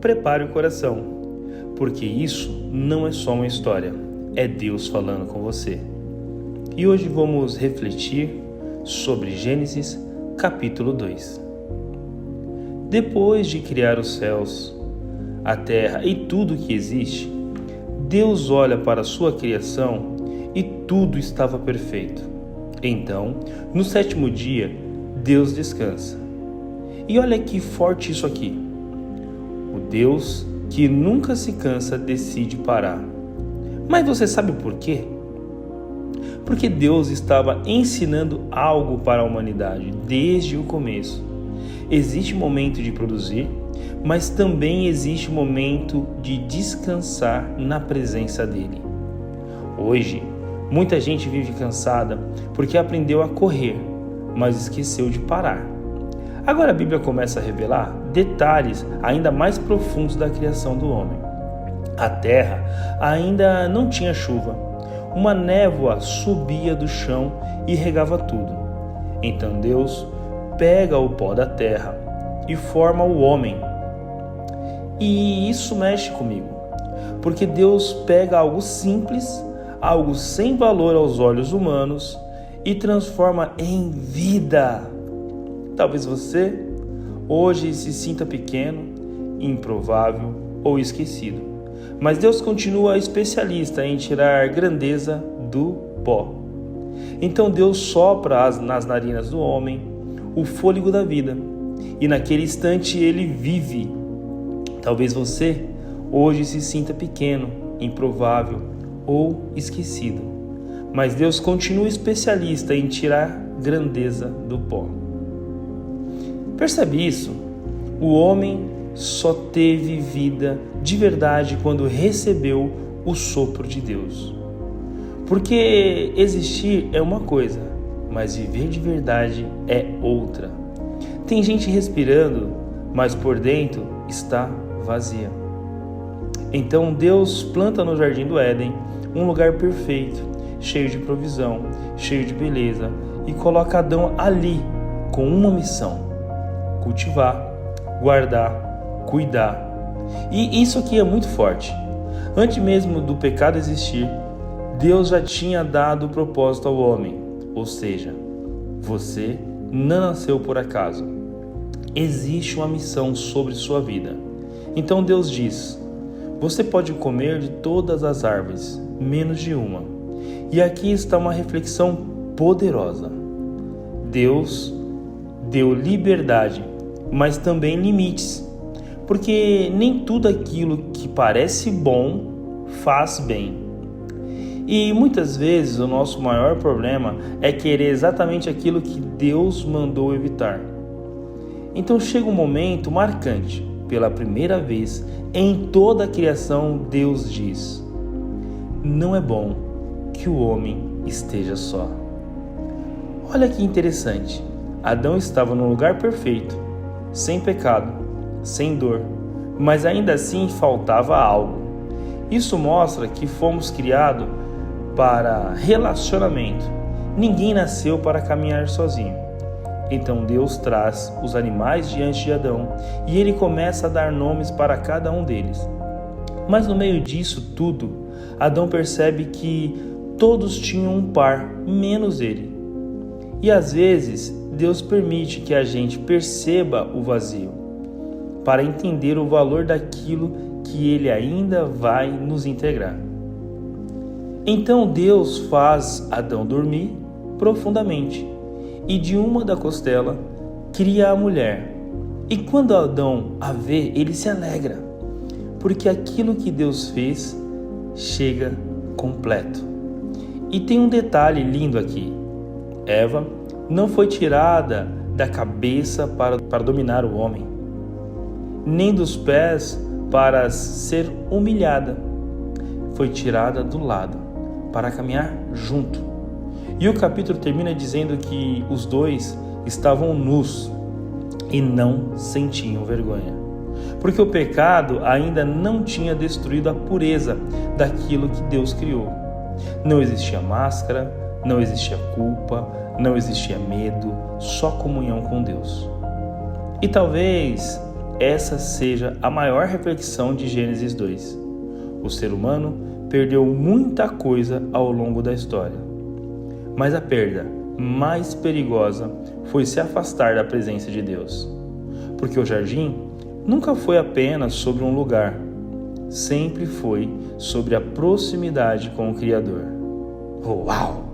prepare o coração, porque isso não é só uma história, é Deus falando com você. E hoje vamos refletir sobre Gênesis capítulo 2. Depois de criar os céus, a terra e tudo que existe, Deus olha para a sua criação e tudo estava perfeito. Então, no sétimo dia, Deus descansa. E olha que forte isso aqui. O Deus que nunca se cansa decide parar. Mas você sabe por quê? Porque Deus estava ensinando algo para a humanidade desde o começo. Existe momento de produzir, mas também existe momento de descansar na presença dele. Hoje, muita gente vive cansada porque aprendeu a correr, mas esqueceu de parar. Agora a Bíblia começa a revelar detalhes ainda mais profundos da criação do homem. A terra ainda não tinha chuva. Uma névoa subia do chão e regava tudo. Então Deus pega o pó da terra e forma o homem. E isso mexe comigo, porque Deus pega algo simples, algo sem valor aos olhos humanos e transforma em vida. Talvez você hoje se sinta pequeno, improvável ou esquecido, mas Deus continua especialista em tirar grandeza do pó. Então Deus sopra nas narinas do homem o fôlego da vida e naquele instante ele vive. Talvez você hoje se sinta pequeno, improvável ou esquecido, mas Deus continua especialista em tirar grandeza do pó. Percebe isso? O homem só teve vida de verdade quando recebeu o sopro de Deus. Porque existir é uma coisa, mas viver de verdade é outra. Tem gente respirando, mas por dentro está vazia. Então Deus planta no jardim do Éden um lugar perfeito, cheio de provisão, cheio de beleza, e coloca Adão ali com uma missão: cultivar, guardar, cuidar. E isso aqui é muito forte. Antes mesmo do pecado existir, Deus já tinha dado o propósito ao homem, ou seja, você não nasceu por acaso. Existe uma missão sobre sua vida. Então Deus diz: você pode comer de todas as árvores, menos de uma. E aqui está uma reflexão poderosa. Deus deu liberdade, mas também limites, porque nem tudo aquilo que parece bom faz bem. E muitas vezes o nosso maior problema é querer exatamente aquilo que Deus mandou evitar. Então chega um momento marcante. Pela primeira vez em toda a criação, Deus diz: não é bom que o homem esteja só. Olha que interessante. Adão estava no lugar perfeito, sem pecado, sem dor, mas ainda assim faltava algo. Isso mostra que fomos criados para relacionamento. Ninguém nasceu para caminhar sozinho. Então Deus traz os animais diante de Adão e ele começa a dar nomes para cada um deles. Mas no meio disso tudo, Adão percebe que todos tinham um par, menos ele. E às vezes Deus permite que a gente perceba o vazio, para entender o valor daquilo que ele ainda vai nos integrar. Então Deus faz Adão dormir profundamente e de uma da costela cria a mulher. E quando Adão a vê, ele se alegra, porque aquilo que Deus fez chega completo. E tem um detalhe lindo aqui: Eva não foi tirada da cabeça para dominar o homem, nem dos pés para ser humilhada. Foi tirada do lado para caminhar junto. E o capítulo termina dizendo que os dois estavam nus e não sentiam vergonha, porque o pecado ainda não tinha destruído a pureza daquilo que Deus criou. Não existia máscara, não existia culpa, não existia medo, só comunhão com Deus. E talvez essa seja a maior reflexão de Gênesis 2. O ser humano perdeu muita coisa ao longo da história, mas a perda mais perigosa foi se afastar da presença de Deus. Porque o jardim nunca foi apenas sobre um lugar, sempre foi sobre a proximidade com o Criador. Uau!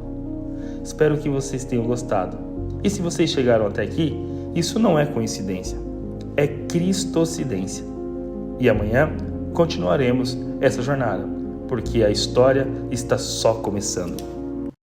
Espero que vocês tenham gostado. E se vocês chegaram até aqui, isso não é coincidência, é cristocidência. E amanhã continuaremos essa jornada, porque a história está só começando.